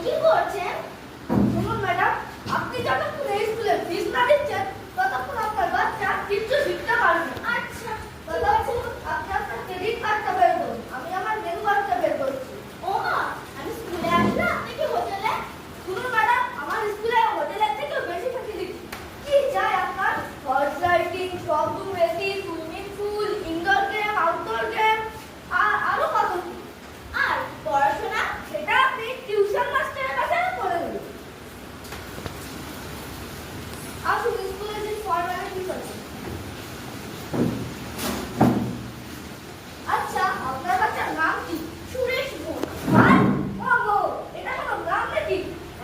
কি করছেন? শুনুন ম্যাডাম, আপনি যতক্ষণ এই স্কুলে ফিস না দিচ্ছেন ততক্ষণ আপনার বাচ্চা কিচ্ছু শিখতে পারবে না। আচ্ছা, ততক্ষণ আপনি আপনার ক্রেডিট কার্ডটা বের করুন, আমি আমার মেনু কার্ডটা বের করছি। ও মা, আমি স্কুলে আসলাম নাকি হোটেলে? শুনুন ম্যাডাম, আমার স্কুলে হোটেলের থেকেও বেশি ফ্যাসিলিটি। কি চাই আপনার? হর্স রাইডিং, সব room AC, swimming pool, indoor game, outdoor game, আর আরো কত কি। আর পড়াশোনা? সেটা আপনি টিউশন মাস্টারের কাছে করে নেবেন। আসুন, স্কুলে যে ফর্মালিটিস আছে। আচ্ছা, আপনার বাচ্চার নাম কি? সুরেশ বোন। আর ওগো, এটা কোনো নাম নাকি?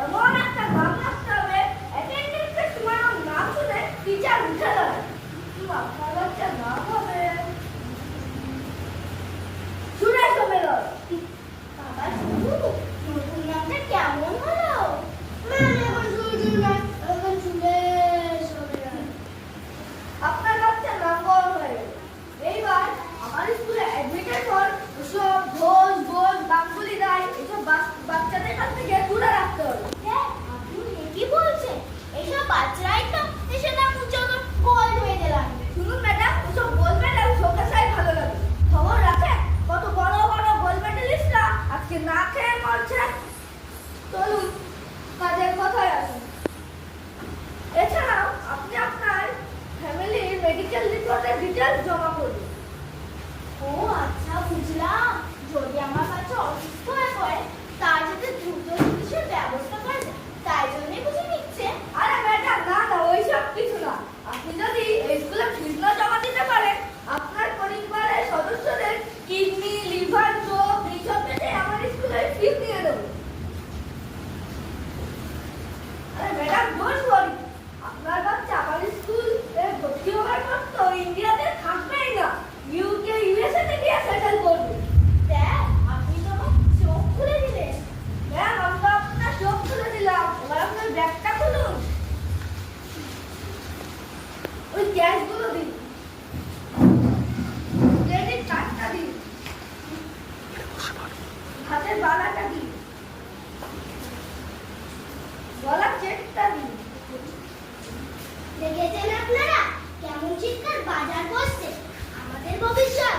এমন একটা নাম রাখতে হবে অ্যাটেন্ডেন্সের সময় আমার নাম শুনে টিচার উঠে দাঁড়ায়। আপনার বাচ্চার নাম হবে সুরেশ ওবেরয়। বাবা শুরু, নতুন নামটা কেমন হলো? আপনার বাচ্চার নাম বড় হয়ে গেল। এইবার আমার স্কুলে অ্যাডমিটেড হন ওসব ঘোষ ঘোষ গাঙ্গুলি রায় এসব বাচ্চাদের কাছ থেকে দূরে রাখতে হবে। হ্যাঁ, আপনি কি বলছেন? এইসব বাচ্চারাই তো দেশের নাম উজ্জ্বল গোল্ড মেডেল আনবে। শুনুন ম্যাডাম, ওসব গোল্ড মেডেল শোকেসাই ভালো লাগে। খবর আছে কত বড় বড় গোল্ড মেডেলিস্টরা আজকে না খেয়ে মরছে। চলুন কাজের কথায় আসুন। এছাড়াও আপনি আপনার ফ্যামিলির মেডিকেল রিপোর্টের ডিটেলস জমা করুন। ও আচ্ছা, বুঝলাম। যদি আমার বাচ্চা অসুস্থ হয়ে পড়ে, তার যাতে দ্রুত চিকিৎসার ব্যবস্থা করে যায়, তাই জন্যই বুঝে নিচ্ছে। আরে ম্যাডাম, না না, ওইসব কিছু না। আপনি যদি এই স্কুলে ফিস না জমা দিতে পারেন, আপনার পরিবারের সদস্যদের কিডনি, লিভার, চোখ এইসব পেটে আমার স্কুলে ফিস দিয়ে দেবো। আরে ম্যাডাম, ডোন্ট ওয়ারি, আপনার বাচ্চা আমার স্কুলে ভর্তি হওয়ার পর তো ইন্ডিয়াতে থাকবেই না, ইউকে ইউএসএ তে গিয়ে সেটেল করবে। দেখ, আপনি তো আমার চোখ খুলে দিলেন। ম্যাম, আমি তো আপনার চোখ খুলে দিলাম, এবার আপনার ব্যাগটা খুলুন। ওই ক্যাশগুলো দিন, ক্রেডিট কার্ডটা দিন, হাতের বালাটা দিন, গলার চেকটা দিন। দেখেছেন আপনারা কেমন চিৎকার বাজার বসছে? আমাদের ভবিষ্যৎ